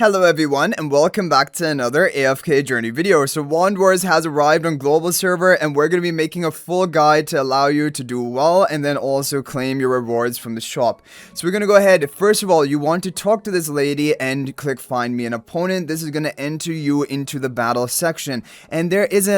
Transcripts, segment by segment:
Hello everyone and welcome back to another AFK journey video. So Wand Wars has arrived on global server and we're going to be making a full guide to allow you to do well and then also claim your rewards from the shop. So we're going to go ahead. First of all, you want to talk to this lady and click find me an opponent. This is going to enter you into the battle section, and there is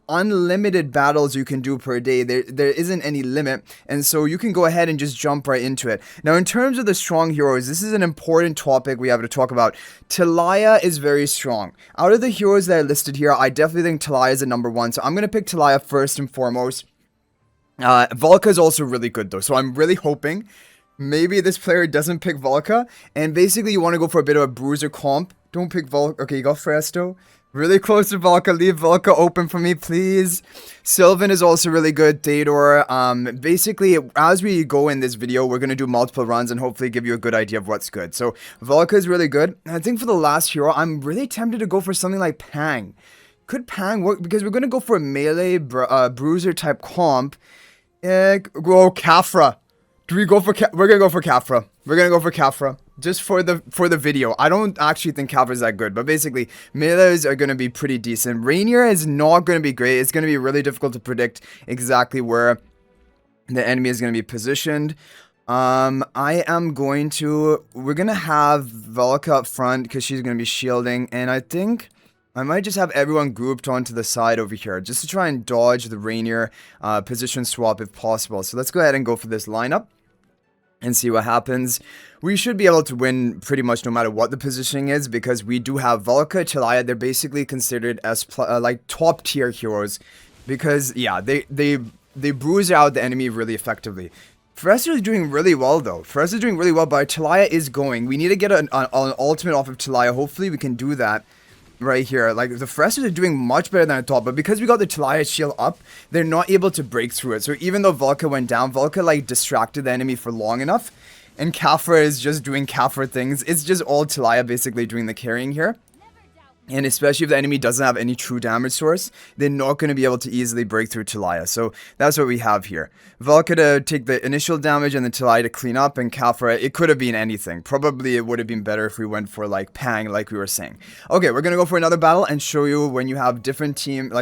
unlimited battles you can do per day. There isn't any limit, and so you can go ahead and just jump right into it. Now in terms of the strong heroes, this is an important topic we have to talk about. Tilaya is very strong. Out of the heroes that I listed here, I definitely think Tilaya is the number one. So I'm going to pick Tilaya first and foremost. Volca is also really good though. So I'm really hoping maybe this player doesn't pick Volca. And basically you want to go for a bit of a bruiser comp. Don't pick Volca. Okay, you got Phraesto. Really close to Volca. Leave Volca open for me, please. Silven is also really good. Theodore. Basically, as we go in this video, we're going to do multiple runs and hopefully give you a good idea of what's good. So, Volca is really good. I think for the last hero, I'm really tempted to go for something like Pang. Could Pang work? Because we're going to go for a melee bruiser type comp. Go Khafra. Do we go for we're going to go for Khafra. We're going to go for Khafra. Just for the video. I don't actually think Khafra is that good, but basically, melees are going to be pretty decent. Rainier is not going to be great. It's going to be really difficult to predict exactly where the enemy is going to be positioned. We're going to have Volca up front because she's going to be shielding, and I think I might just have everyone grouped onto the side over here just to try and dodge the Rainier position swap if possible. So let's go ahead and go for this lineup and see what happens. We should be able to win pretty much no matter what the positioning is, because we do have Volca, Tilaya. They're basically considered as like top tier heroes, because yeah, they bruise out the enemy really effectively. Phraesto is doing really well though. Phraesto is doing really well, but Tilaya is going. We need to get an ultimate off of Tilaya. Hopefully we can do that right here. Like, the Phraestos are doing much better than I thought, but because we got the Tilaya shield up, they're not able to break through it. So even though Volca went down, Volca like distracted the enemy for long enough, and Khafra is just doing Khafra things. It's just all Tilaya basically doing the carrying here. And especially if the enemy doesn't have any true damage source, they're not going to be able to easily break through Tilaya. So that's what we have here. Volca to take the initial damage and then Tilaya to clean up, and Khafra, it could have been anything. Probably it would have been better if we went for like Pang, like we were saying. Okay, we're going to go for another battle and show you when you have different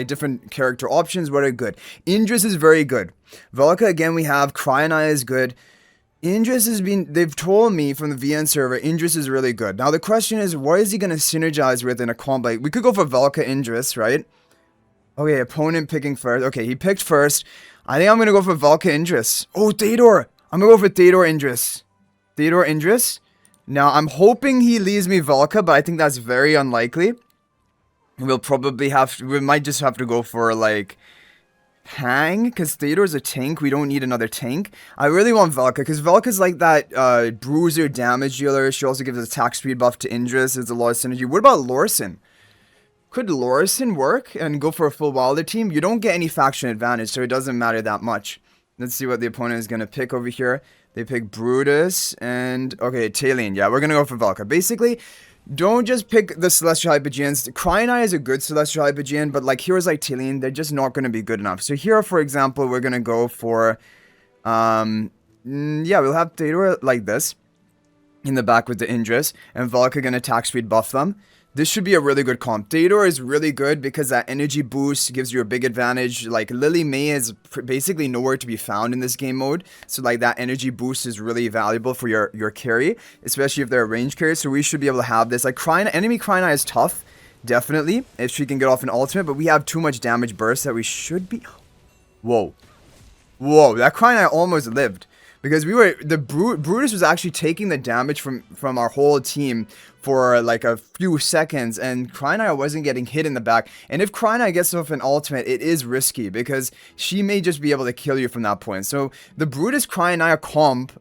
different character options, what are good. Indris is very good. Volca, again, we have Cryonia is good. Indris has been, they've told me from the VN server, Indris is really good. Now the question is, what is he going to synergize with in a combo? Like, we could go for Volca Indris, right? Okay, opponent picking first. Okay, he picked first. I think I'm going to go for Volca Indris. Oh, Theodore. I'm going to go for Theodore Indris. Theodore Indris. Now, I'm hoping he leaves me Volca, but I think that's very unlikely. We'll probably we might just have to go for, like, Pang, because Theodore's a tank. We don't need another tank. I really want Volca, because Volca's like that bruiser damage dealer. She also gives attack speed buff to Indris. It's a lot of synergy. What about Lorson? Could Lorson work and go for a full Wilder team? You don't get any faction advantage, so it doesn't matter that much. Let's see what the opponent is going to pick over here. They pick Brutus and, okay, Talene. Yeah, we're going to go for Volca. Basically, don't just pick the Celestial Hypogeans. Cryonia is a good Celestial Hypogean, but like heroes like Talene, they're just not going to be good enough. So here, for example, we're going to go for, yeah, we'll have Theodore like this in the back with the Indris, and Volca going to attack speed buff them. This should be a really good comp. Theodore is really good because that energy boost gives you a big advantage. Like, Lily May is basically nowhere to be found in this game mode. So, like, that energy boost is really valuable for your carry, especially if they're a range carry. So, we should be able to have this. Like, enemy Cryonia is tough, definitely, if she can get off an ultimate. But we have too much damage burst that we should be... Whoa. Whoa, that Cryonia almost lived. Because Brutus was actually taking the damage from our whole team for like a few seconds, and Cryonia wasn't getting hit in the back. And if Cryonia gets off an ultimate, it is risky because she may just be able to kill you from that point. So the Brutus Cryonia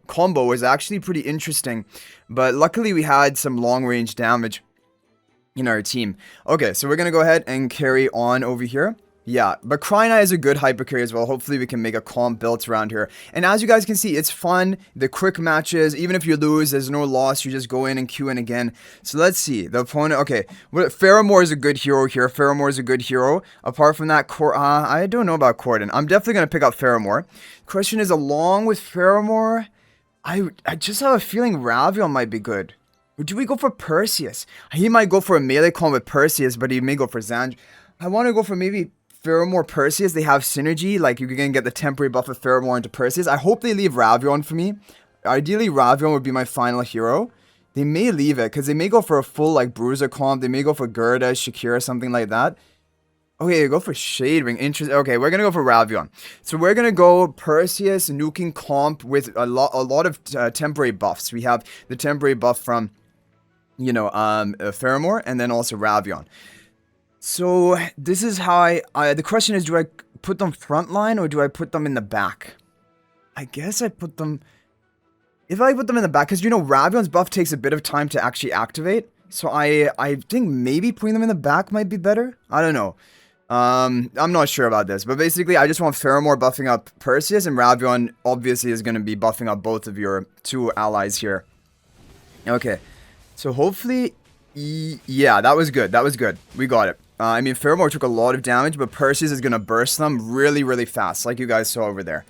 combo was actually pretty interesting, but luckily we had some long range damage in our team. Okay, so we're gonna go ahead and carry on over here. Yeah, but Cryonia is a good hyper carry as well. Hopefully we can make a comp built around here. And as you guys can see, it's fun. The quick matches, even if you lose, there's no loss. You just go in and queue in again. So let's see. The opponent, okay. Faramor is a good hero here. Faramor is a good hero. Apart from that, I don't know about Corden. I'm definitely going to pick up Faramor. Question is, along with Faramor, I just have a feeling Ravion might be good. Or do we go for Perseus? He might go for a melee comp with Perseus, but he may go for Zand. I want to go for maybe Faramor Perseus. They have synergy. Like, you can get the temporary buff of Faramor into Perseus. I hope they leave Ravion for me. Ideally, Ravion would be my final hero. They may leave it, because they may go for a full, like, Bruiser comp. They may go for Gerda, Shakira, something like that. Okay, go for Shadewing. Interesting. Okay, we're gonna go for Ravion. So we're gonna go Perseus, nuking comp with a lot of temporary buffs. We have the temporary buff from, you know, Faramor, and then also Ravion. So this is how the question is, do I put them frontline or do I put them in the back? I guess I put them, if I put them in the back, because, you know, Ravion's buff takes a bit of time to actually activate. So I think maybe putting them in the back might be better. I don't know. I'm not sure about this, but basically I just want Faramor buffing up Perseus, and Ravion obviously is going to be buffing up both of your two allies here. Okay, so hopefully, yeah, that was good. That was good. We got it. I mean, Faramor took a lot of damage, but Perseus is going to burst them really, really fast, like you guys saw over there.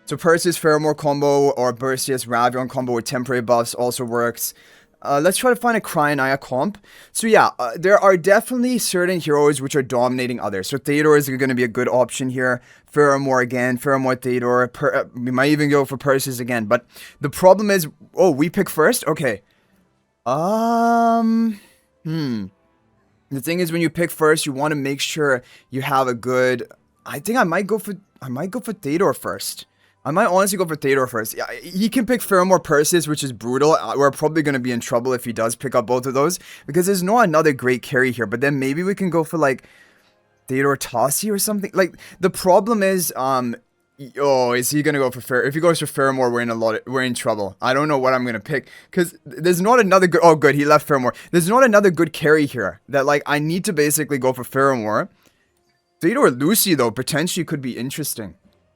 So Perseus Faramor combo or Perseus Ravion combo with temporary buffs also works. Let's try to find a Cryanaya comp. So yeah, there are definitely certain heroes which are dominating others. So Theodore is going to be a good option here. Faramor again, Faramor, Theodore. We might even go for Perseus again. But the problem is, oh, we pick first? Okay. The thing is, when you pick first, you want to make sure you have a good... I think I might go for Theodore first. I might honestly go for Theodore first. Yeah, he can pick Faramor Perseus, which is brutal. We're probably going to be in trouble if he does pick up both of those, because there's not another great carry here. But then maybe we can go for, like, Theodore Tossi or something. Like, the problem is, oh, is he going to go for Faramor? If he goes for Faramor, we're in trouble. I don't know what I'm going to pick, because there's not another good... Oh, good, he left Faramor. There's not another good carry here that, like, I need to basically go for Faramor. Theodore Lucy, though, potentially could be interesting.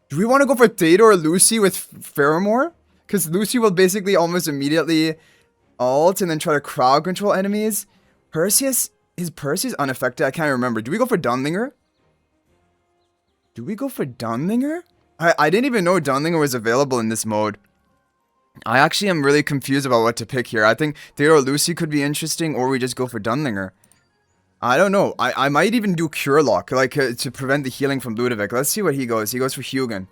Do we want to go for Theodore or Lucy with Faramor? Because Lucy will basically almost immediately ult and then try to crowd control enemies. Perseus? Is Perseus unaffected? I can't remember. Do we go for Dunlinger? Do we go for Dunlinger? I didn't even know Dunlinger was available in this mode. I actually am really confused about what to pick here. I think Theodore or Lucy could be interesting, or we just go for Dunlinger. I don't know. I might even do Cure Lock, like, to prevent the healing from Ludovic. Let's see what he goes. He goes for Hugin.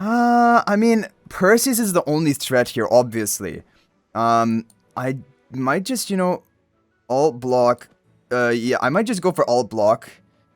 I mean, Perseus is the only threat here, obviously. I might just, you know, alt block. Yeah, I might just go for alt block.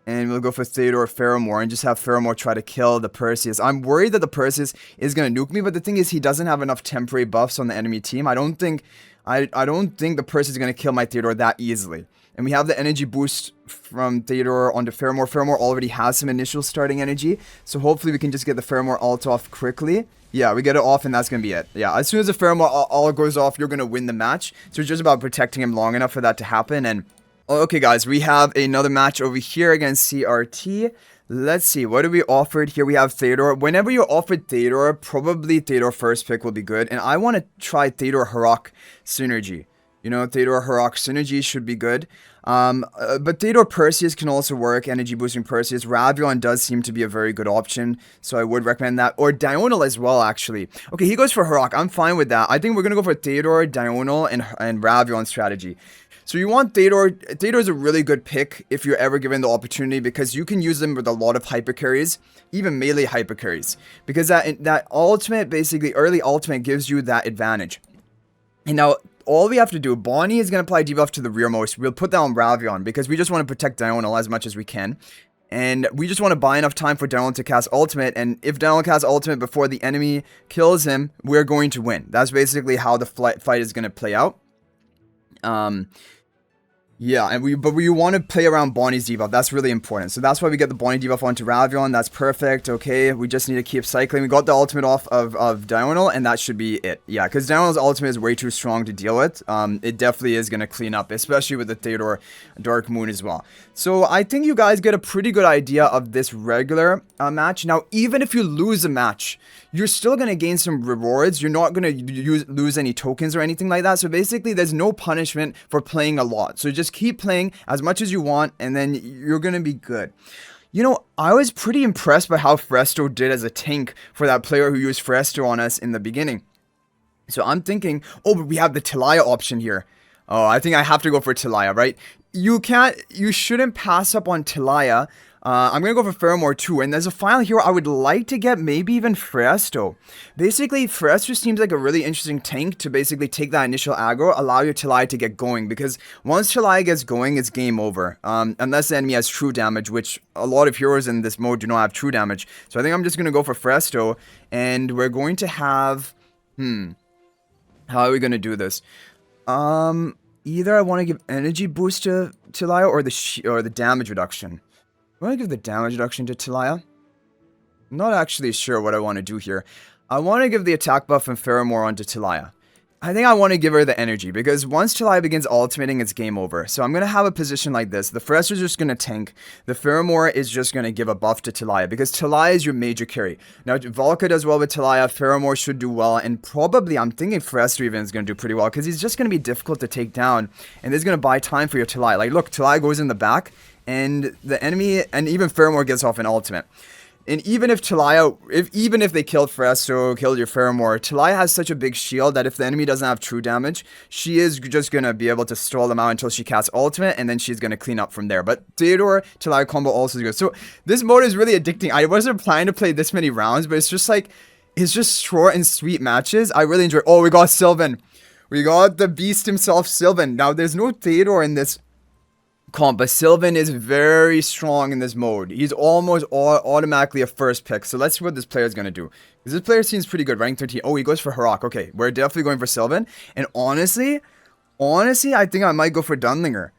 And we'll go for Theodore Faramor and just have Faramor try to kill the Perseus. I'm worried that the Perseus is going to nuke me, but the thing is, he doesn't have enough temporary buffs on the enemy team. I don't think the Perseus is going to kill my Theodore that easily. And we have the energy boost from Theodore onto Faramor. Faramor already has some initial starting energy, so hopefully we can just get the Faramor ult off quickly. Yeah, we get it off and that's going to be it. Yeah, as soon as the Faramor ult goes off, you're going to win the match. So it's just about protecting him long enough for that to happen. And okay, guys, we have another match over here against CRT. Let's see, what do we offered here? We have Theodore. Whenever you're offered Theodore, probably Theodore first pick will be good. And I want to try Theodore Harok synergy. You know, Theodore Harok synergy should be good. But Theodore Perseus can also work, energy boosting Perseus. Ravion does seem to be a very good option, so I would recommend that. Or Dionel as well, actually. Okay, he goes for Harok. I'm fine with that. I think we're going to go for Theodore, Dionel, and Ravion strategy. So you want Theodore. Theodore is a really good pick if you're ever given the opportunity, because you can use them with a lot of hyper carries, even melee hyper carries. Because that ultimate, basically early ultimate, gives you that advantage. And now, all we have to do, Bonnie is going to apply debuff to the rearmost. We'll put that on Ravion because we just want to protect Dionel as much as we can. And we just want to buy enough time for Dionel to cast ultimate. And if Dionel casts ultimate before the enemy kills him, we're going to win. That's basically how the fight is going to play out. Yeah, and we want to play around Bonnie's debuff. That's really important. So that's why we get the Bonnie debuff onto Ravion. That's perfect. Okay, we just need to keep cycling. We got the ultimate off of Dionel, and that should be it. Yeah, because Dionel's ultimate is way too strong to deal with. It definitely is going to clean up, especially with the Theodore Dark Moon as well. So I think you guys get a pretty good idea of this regular match. Now, even if you lose a match, you're still going to gain some rewards. You're not going to lose any tokens or anything like that. So basically, there's no punishment for playing a lot. So just keep playing as much as you want, and then you're going to be good. You know, I was pretty impressed by how Phraesto did as a tank for that player who used Phraesto on us in the beginning. So I'm thinking, oh, but we have the Tilaya option here. Oh, I think I have to go for Tilaya, right? You shouldn't pass up on Tilaya. I'm gonna go for Faramor too, and as a final hero, I would like to get maybe even Phraesto. Basically, Phraesto seems like a really interesting tank to basically take that initial aggro, allow your Tilaya to get going, because once Tilaya gets going, it's game over. Unless the enemy has true damage, which a lot of heroes in this mode do not have true damage. So I think I'm just gonna go for Phraesto, and we're going to have... How are we gonna do this? Either I want to give energy boost to Tilaya or the damage reduction. I want to give the damage reduction to Tilaya. I'm not actually sure what I want to do here. I want to give the attack buff and Faramor onto Tilaya. I think I want to give her the energy, because once Tilaya begins ultimating, it's game over. So I'm going to have a position like this. The Phraesto is just going to tank. The Faramor is just going to give a buff to Tilaya, because Tilaya is your major carry. Now, Valka does well with Tilaya. Faramor should do well. And probably, I'm thinking Phraesto even is going to do pretty well, because he's just going to be difficult to take down. And this is going to buy time for your Tilaya. Like, look, Tilaya goes in the back, and the enemy, and even Faramor gets off an ultimate. And even if Tilaya, even if they killed Phraesto, killed your Faramor, Tilaya has such a big shield that if the enemy doesn't have true damage, she is just going to be able to stall them out until she casts ultimate, and then she's going to clean up from there. But Theodore, Tilaya combo also is good. So this mode is really addicting. I wasn't planning to play this many rounds, but it's just like, it's just short and sweet matches. I really enjoy. Oh, we got Silven. We got the beast himself, Silven. Now, there's no Theodore in this comp, but Silven is very strong in this mode. He's almost automatically a first pick. So let's see what this player is going to do. This player seems pretty good. Rank 13. Oh, he goes for Harak. Okay, we're definitely going for Silven. And honestly, I think I might go for Dunlinger.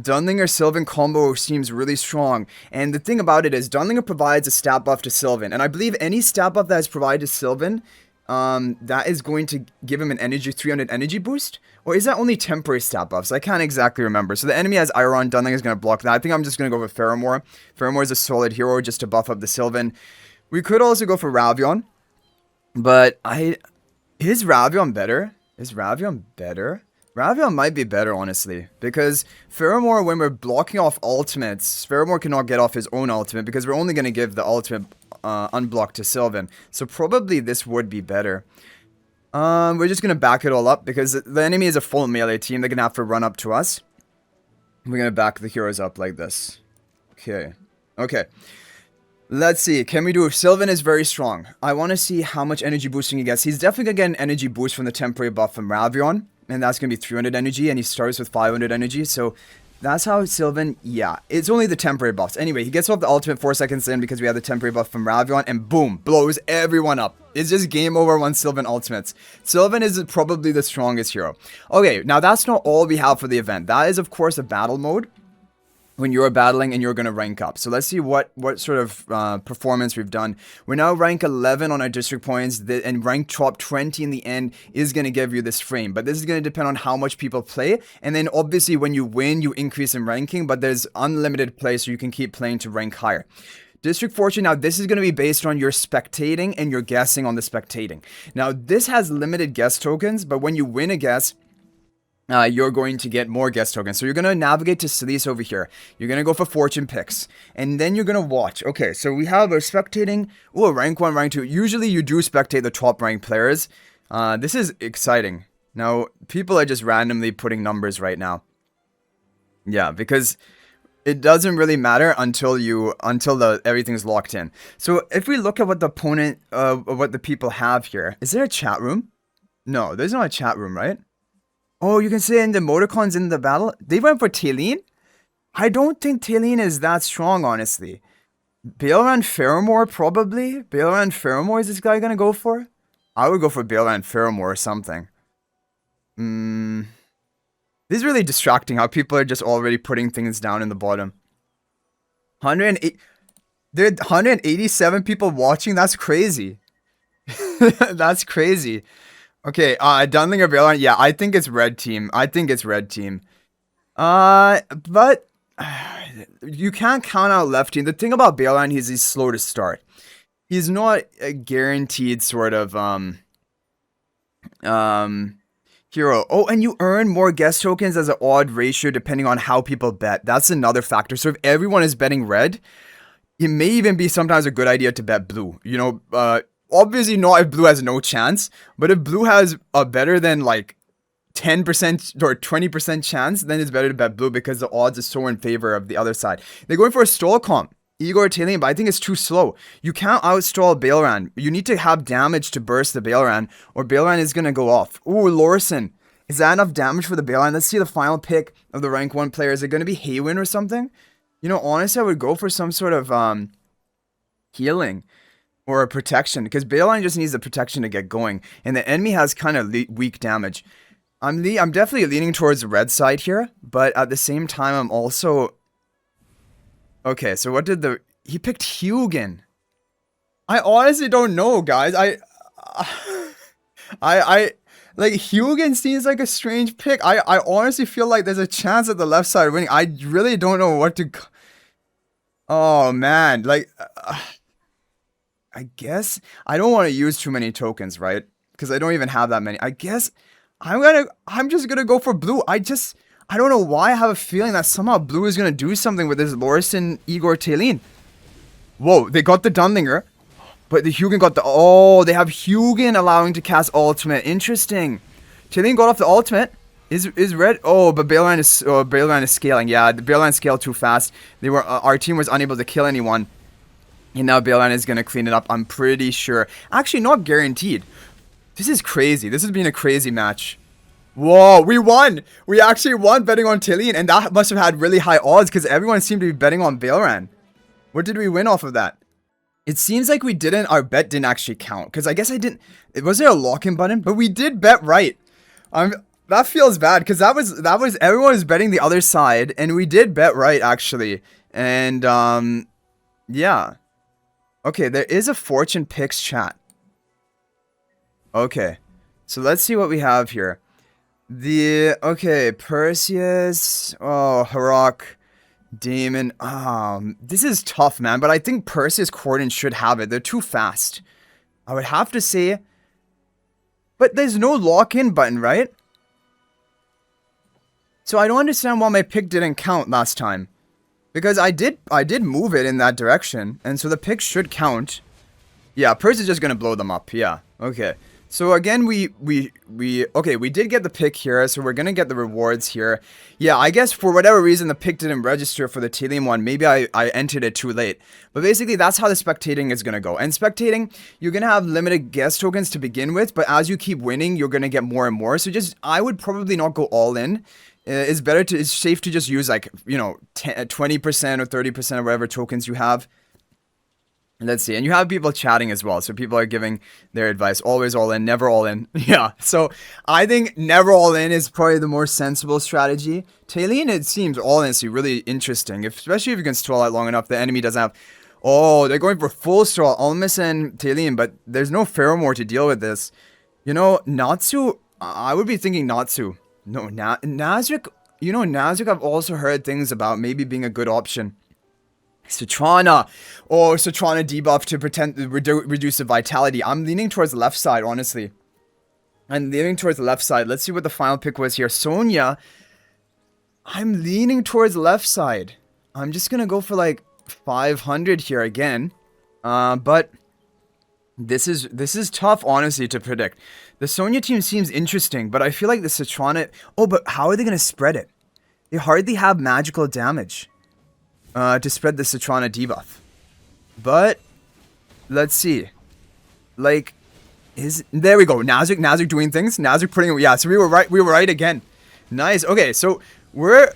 Dunlinger Silven combo seems really strong. And the thing about it is, Dunlinger provides a stat buff to Silven. And I believe any stat buff that is provided to Silven, that is going to give him an 300 energy boost. Or is that only temporary stat buffs? I can't exactly remember. So the enemy has Iron. Dunling is going to block that. I think I'm just going to go with Faramor. Faramor is a solid hero just to buff up the Silven. We could also go for Ravion. But is Ravion better? Is Ravion better? Ravion might be better, honestly. Because Faramor, when we're blocking off ultimates, Faramor cannot get off his own ultimate, because we're only going to give the ultimate unblocked to Silven. So probably this would be better. We're just going to back it all up, because the enemy is a full melee team. They're going to have to run up to us. We're going to back the heroes up like this. Okay. Okay. Let's see. Can we do it? Silven is very strong. I want to see how much energy boosting he gets. He's definitely going to get an energy boost from the temporary buff from Ravion. And that's going to be 300 energy. And he starts with 500 energy. So that's how Silven, yeah, it's only the temporary buffs. Anyway, he gets off the ultimate 4 seconds in because we have the temporary buff from Ravion, and boom, blows everyone up. It's just game over once Silven ultimates. Silven is probably the strongest hero. Okay, now that's not all we have for the event. That is, of course, a battle mode when you're battling and you're going to rank up. So let's see what sort of performance we've done. We're now rank 11 on our district points, and rank top 20 in the end is going to give you this frame. But this is going to depend on how much people play. And then obviously when you win, you increase in ranking, but there's unlimited play, so you can keep playing to rank higher. District Fortune, now this is going to be based on your spectating and your guessing on the spectating. Now this has limited guess tokens, but when you win a guess, you're going to get more guest tokens. So you're going to navigate to Celise over here. You're going to go for fortune picks. And then you're going to watch. Okay, so we have our spectating. Oh, rank 1, rank 2. Usually you do spectate the top ranked players. This is exciting. Now, people are just randomly putting numbers right now. Yeah, because it doesn't really matter until everything's locked in. So if we look at what the opponent, what the people have here. Is there a chat room? No, there's not a chat room, right? Oh, you can say in the emoticons in the battle. They went for Taline? I don't think Taline is that strong, honestly. Baelran Faramor, probably. Baelran Faramor is this guy going to go for? I would go for Baelran Faramor or something. This is really distracting how people are just already putting things down in the bottom. 108. There are 187 people watching? That's crazy. That's crazy. Okay, Dunlinger Baelran, yeah, I think it's red team. But you can't count out left team. The thing about Baelran is he's slow to start. He's not a guaranteed sort of hero. Oh, and you earn more guest tokens as an odd ratio depending on how people bet. That's another factor. So if everyone is betting red, it may even be sometimes a good idea to bet blue. You know, obviously not if blue has no chance, but if blue has a better than like 10% or 20% chance, then it's better to bet blue because the odds are so in favor of the other side. They're going for a stall comp. Igor Tillian, but I think it's too slow. You can't outstall Baelran. You need to have damage to burst the Baelran, or Baelran is going to go off. Ooh, Lorson. Is that enough damage for the Baelran? Let's see the final pick of the rank 1 player. Is it going to be Haywin or something? You know, honestly, I would go for some sort of healing or a protection, because Baelran just needs the protection to get going, and the enemy has kind of weak damage. I'm definitely leaning towards the red side here, but at the same time, I'm also... Okay, so what did he picked Hugin. I honestly don't know, guys. I like, Hugin seems like a strange pick. I honestly feel like there's a chance at the left side winning. I really don't know what to... Oh, man. Like, I guess I don't want to use too many tokens, right? Because I don't even have that many. I guess I'm just gonna go for blue. I don't know why I have a feeling that somehow blue is gonna do something with this Lorison Igor Tillian. Whoa, they got the Dunlinger, but the Hugin got the... Oh, they have Hugin allowing to cast ultimate. Interesting. Tillian got off the ultimate. Is red? Oh, but Baelran is scaling. Yeah, the Baelran scaled too fast. Our team was unable to kill anyone. And now Baelran is gonna clean it up, I'm pretty sure. Actually, not guaranteed. This is crazy. This has been a crazy match. Whoa, we won! We actually won betting on Tillian, and that must have had really high odds because everyone seemed to be betting on Baelran. What did we win off of that? It seems like our bet didn't actually count, because I guess I didn't... Was there a lock-in button? But we did bet right. That feels bad, because everyone was betting the other side, and we did bet right, actually. And, yeah. Okay, there is a fortune picks chat. Okay, so let's see what we have here. Okay, Perseus, oh, Harok, Damon, this is tough, man, but I think Perseus Corden should have it. They're too fast. I would have to say, but there's no lock-in button, right? So I don't understand why my pick didn't count last time. Because I did move it in that direction, and so the pick should count. Yeah, Perseus is just gonna blow them up, yeah, okay. So again, we did get the pick here, so we're gonna get the rewards here. Yeah, I guess for whatever reason the pick didn't register for the Tillian one. Maybe I entered it too late. But basically, that's how the spectating is gonna go. And spectating, you're gonna have limited guest tokens to begin with, but as you keep winning, you're gonna get more and more. So I would probably not go all in. It's safe to just use, like, you know, 20% or 30% or whatever tokens you have. Let's see. And you have people chatting as well. So people are giving their advice. Always all in, never all in. Yeah. So I think never all in is probably the more sensible strategy. Tillian, it seems honestly really interesting. Especially if you can stall out long enough. The enemy doesn't have... Oh, they're going for full stall. Almas and Tillian, but there's no Faramor to deal with this. You know, Natsu... I would be thinking Natsu. No, Nazric... You know, Nazric I've also heard things about maybe being a good option. Citrana. Oh, Citrana debuff to reduce the vitality. I'm leaning towards the left side, honestly. I'm leaning towards the left side. Let's see what the final pick was here. Sonya. I'm leaning towards the left side. I'm just gonna go for like 500 here again. But this is tough, honestly, to predict. The Sonya team seems interesting, but I feel like the Citrana... Oh, but how are they gonna spread it? They hardly have magical damage. To spread the Citrana debuff. But let's see. Like, there we go. Nazric doing things. Nazric putting... Yeah, so we were right again. Nice. Okay, so we're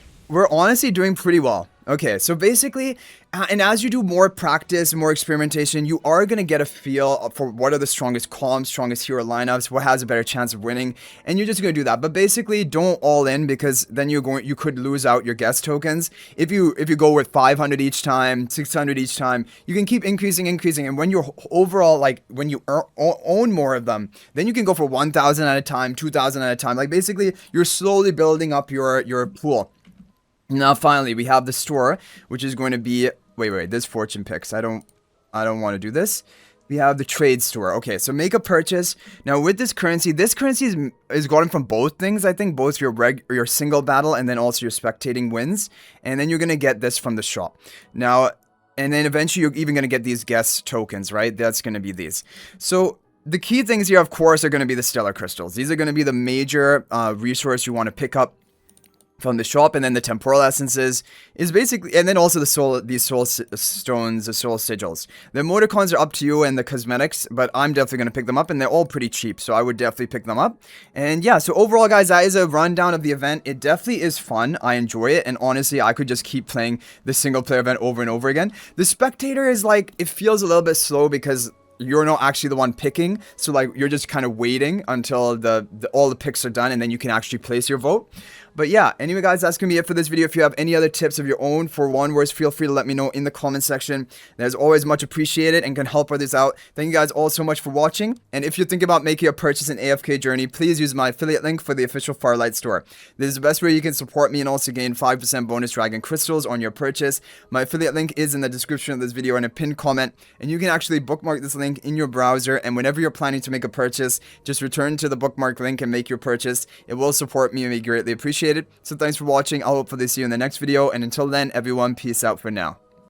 honestly doing pretty well. Okay, so basically, and as you do more practice, more experimentation, you are going to get a feel for what are the strongest comps, strongest hero lineups, what has a better chance of winning, and you're just going to do that. But basically, don't all in, because then you could lose out your guest tokens. If you go with 500 each time, 600 each time, you can keep increasing, and when you're overall, like, when you own more of them, then you can go for 1,000 at a time, 2,000 at a time. Like, basically, you're slowly building up your pool. Now, finally, we have the store, which is going to be... Wait, there's fortune picks. I don't want to do this. We have the trade store. Okay, so make a purchase. Now, with this currency is gotten from both things, I think. Both your single battle and then also your spectating wins. And then you're going to get this from the shop. Now, and then eventually you're even going to get these guest tokens, right? That's going to be these. So... the key things here, of course, are going to be the stellar crystals. These are going to be the major resource you want to pick up from the shop, and then the temporal essences is basically, and then also these soul stones, the soul sigils. The emoticons are up to you and the cosmetics, but I'm definitely going to pick them up, and they're all pretty cheap, so I would definitely pick them up. And yeah, so overall, guys, that is a rundown of the event. It definitely is fun. I enjoy it, and honestly, I could just keep playing the single player event over and over again. The spectator is like, it feels a little bit slow because you're not actually the one picking, so like you're just kind of waiting until all the picks are done, and then you can actually place your vote. But yeah, anyway guys, that's gonna be it for this video. If you have any other tips of your own for Wand Wars, feel free to let me know in the comment section. That's always much appreciated and can help others out. Thank you guys all so much for watching, and if you're thinking about making a purchase in AFK Journey, please use my affiliate link for the official Farlight store. This is the best way you can support me and also gain 5% bonus dragon crystals on your purchase. My affiliate link is in the description of this video and a pinned comment, and you can actually bookmark this link in your browser, and whenever you're planning to make a purchase, just return to the bookmark link and make your purchase. It will support me and be greatly appreciated. So thanks for watching. I'll hopefully see you in the next video, and until then, everyone, peace out for now.